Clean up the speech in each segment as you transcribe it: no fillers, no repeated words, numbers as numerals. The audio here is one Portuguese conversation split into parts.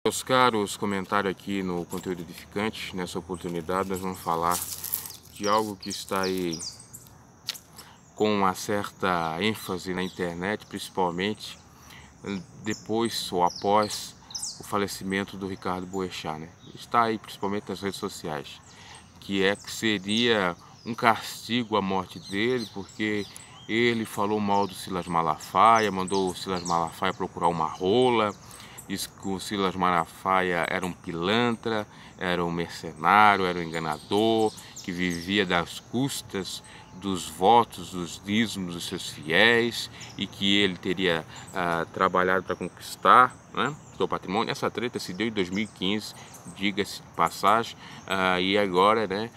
Meus caros, comentário aqui no Conteúdo Edificante. Nessa oportunidade nós vamos falar de algo que está aí com uma certa ênfase na internet, principalmente depois ou após o falecimento do Ricardo Boechat, né? Está aí principalmente nas redes sociais, que seria um castigo à morte dele, porque ele falou mal do Silas Malafaia, mandou o Silas Malafaia procurar uma rola. Disse que o Silas Malafaia era um pilantra, era um mercenário, era um enganador, que vivia das custas dos votos, dos dízimos dos seus fiéis, e que ele teria trabalhado para conquistar, né, seu patrimônio. Essa treta se deu em 2015, diga-se de passagem, e agora, né,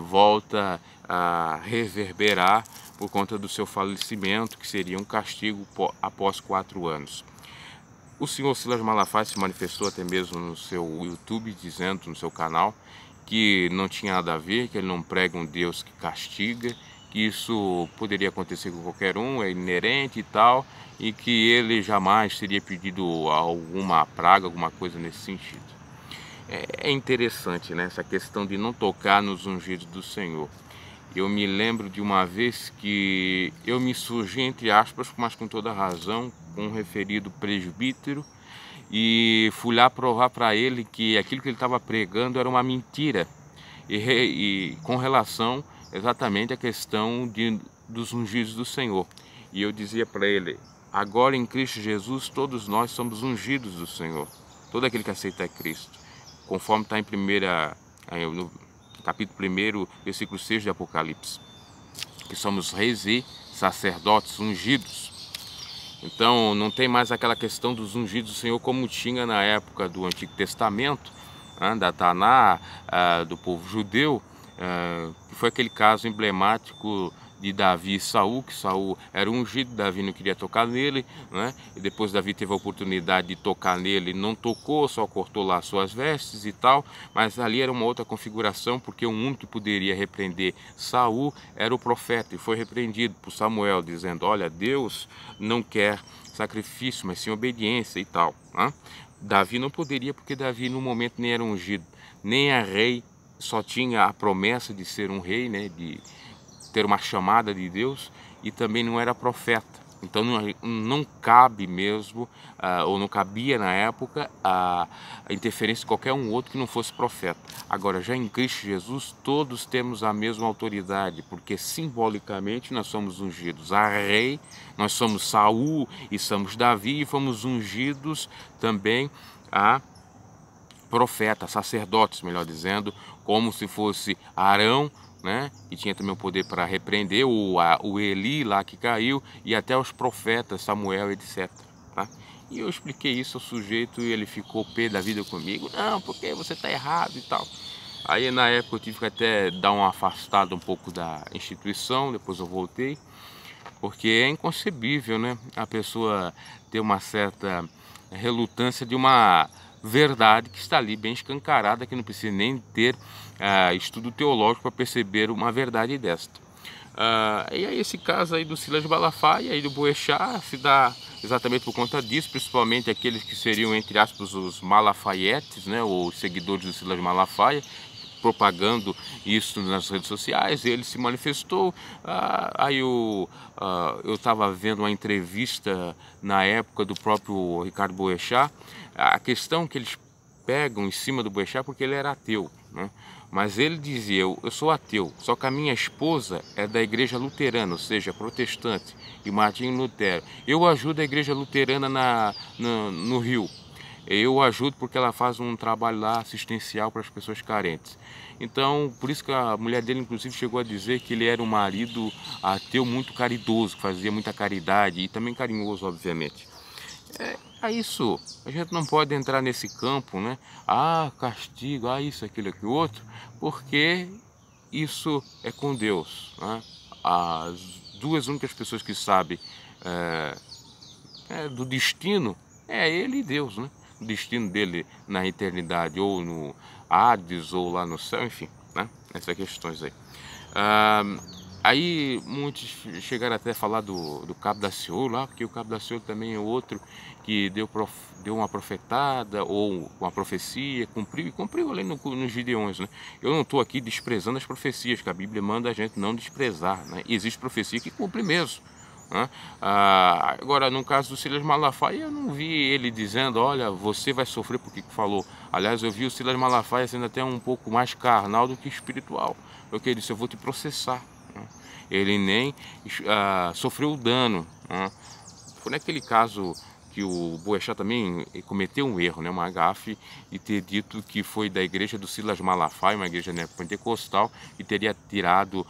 volta a reverberar por conta do seu falecimento, que seria um castigo após 4 anos. O senhor Silas Malafaia se manifestou até mesmo no seu YouTube, dizendo no seu canal que não tinha nada a ver, que ele não prega um Deus que castiga, que isso poderia acontecer com qualquer um, é inerente e tal, e que ele jamais teria pedido alguma praga, alguma coisa nesse sentido. É interessante, né, essa questão de não tocar nos ungidos do Senhor. Eu me lembro de uma vez que eu me surgi, entre aspas, mas com toda razão, com um referido presbítero, e fui lá provar para ele que aquilo que ele estava pregando era uma mentira, e com relação exatamente à questão dos ungidos do Senhor. E eu dizia para ele: agora em Cristo Jesus todos nós somos ungidos do Senhor, todo aquele que aceita Cristo, conforme está em no capítulo 1, versículo 6 de Apocalipse, que somos reis e sacerdotes ungidos. Então não tem mais aquela questão dos ungidos do Senhor como tinha na época do Antigo Testamento, da Taná, do povo judeu, que foi aquele caso emblemático de Davi e Saul, que Saul era ungido, Davi não queria tocar nele, né? E depois Davi teve a oportunidade de tocar nele, não tocou, só cortou lá suas vestes e tal, mas ali era uma outra configuração, porque o único que poderia repreender Saul era o profeta, e foi repreendido por Samuel, dizendo: olha, Deus não quer sacrifício, mas sim obediência e tal, né? Davi não poderia, porque Davi no momento nem era ungido, nem é rei, só tinha a promessa de ser um rei, né, de ter uma chamada de Deus, e também não era profeta. Então não cabe mesmo, ou não cabia na época, a interferência de qualquer um outro que não fosse profeta. Agora, já em Cristo Jesus, todos temos a mesma autoridade, porque simbolicamente nós somos ungidos a rei, nós somos Saul e somos Davi, e fomos ungidos também a profeta, sacerdotes, melhor dizendo, como se fosse Arão, né, que tinha também o poder para repreender o Eli lá que caiu, e até os profetas, Samuel, etc. Tá? E eu expliquei isso ao sujeito e ele ficou pé da vida comigo: não, porque você está errado e tal. Aí na época eu tive que até dar uma afastada um pouco da instituição, depois eu voltei, porque é inconcebível, né, a pessoa ter uma certa relutância de uma verdade que está ali bem escancarada, que não precisa nem ter estudo teológico para perceber uma verdade desta. E aí esse caso aí do Silas Malafaia e do Boechat se dá exatamente por conta disso, principalmente aqueles que seriam, entre aspas, os malafaietes, né, ou os seguidores do Silas Malafaia, propagando isso nas redes sociais. Ele se manifestou. Aí eu estava vendo uma entrevista na época do próprio Ricardo Boechat. A questão que eles pegam em cima do Boechat porque ele era ateu, né? Mas ele dizia: eu sou ateu, só que a minha esposa é da igreja luterana, ou seja, protestante, de Martinho Lutero. Eu ajudo a igreja luterana no Rio. Eu ajudo porque ela faz um trabalho lá assistencial para as pessoas carentes. Então, por isso que a mulher dele, inclusive, chegou a dizer que ele era um marido ateu muito caridoso, que fazia muita caridade e também carinhoso, obviamente. É isso, a gente não pode entrar nesse campo, né? Castigo, isso, aquilo, aquilo outro, porque isso é com Deus, né? As duas únicas pessoas que sabem do destino é ele e Deus, né? O destino dele na eternidade, ou no Hades, ou lá no céu, enfim, né? Essas questões aí. Aí muitos chegaram até a falar do Cabo da Ciolo lá, porque o Cabo da Ciolo também é outro que deu uma profetada ou uma profecia, cumpriu, e cumpriu ali nos Gideões, né? Eu não estou aqui desprezando as profecias, que a Bíblia manda a gente não desprezar, né? Existe profecia que cumpre mesmo, né? Agora, no caso do Silas Malafaia, eu não vi ele dizendo, olha, você vai sofrer porque falou. Aliás, eu vi o Silas Malafaia sendo até um pouco mais carnal do que espiritual, porque ele disse, eu vou te processar. Ele nem sofreu o dano, né? Foi naquele caso que o Boechat também cometeu um erro, né? Uma gafe, e ter dito que foi da igreja do Silas Malafaia, uma igreja neopentecostal, e teria tirado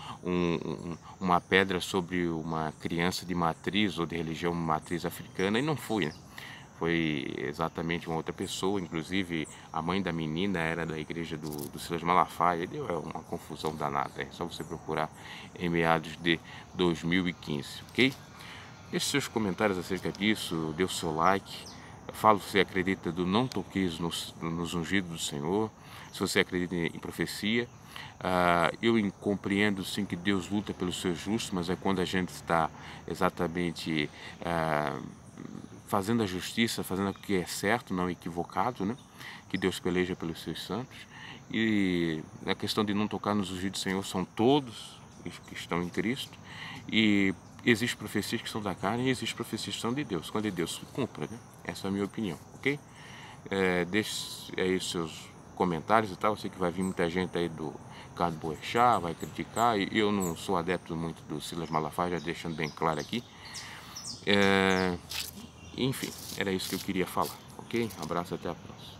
uma pedra sobre uma criança de matriz ou de religião matriz africana, e não foi, né? Foi exatamente uma outra pessoa, inclusive a mãe da menina era da igreja do Silas Malafaia, e deu uma confusão danada, é só você procurar em meados de 2015, ok? Deixe seus comentários acerca disso, dê o seu like, fala se você acredita do não toqueis nos ungidos do Senhor, se você acredita em profecia. Eu compreendo sim que Deus luta pelos seus justos, mas é quando a gente está exatamente fazendo a justiça, fazendo o que é certo, não equivocado, né? Que Deus peleja pelos seus santos. E a questão de não tocar nos ungidos do Senhor são todos os que estão em Cristo. E existem profecias que são da carne e existem profecias que são de Deus. Quando é Deus, cumpra, né? Essa é a minha opinião, ok? Deixe aí os seus comentários e tal. Eu sei que vai vir muita gente aí do Ricardo Boechat, vai criticar. E eu não sou adepto muito do Silas Malafaia, já deixando bem claro aqui. Enfim, era isso que eu queria falar, ok? Abraço, até a próxima.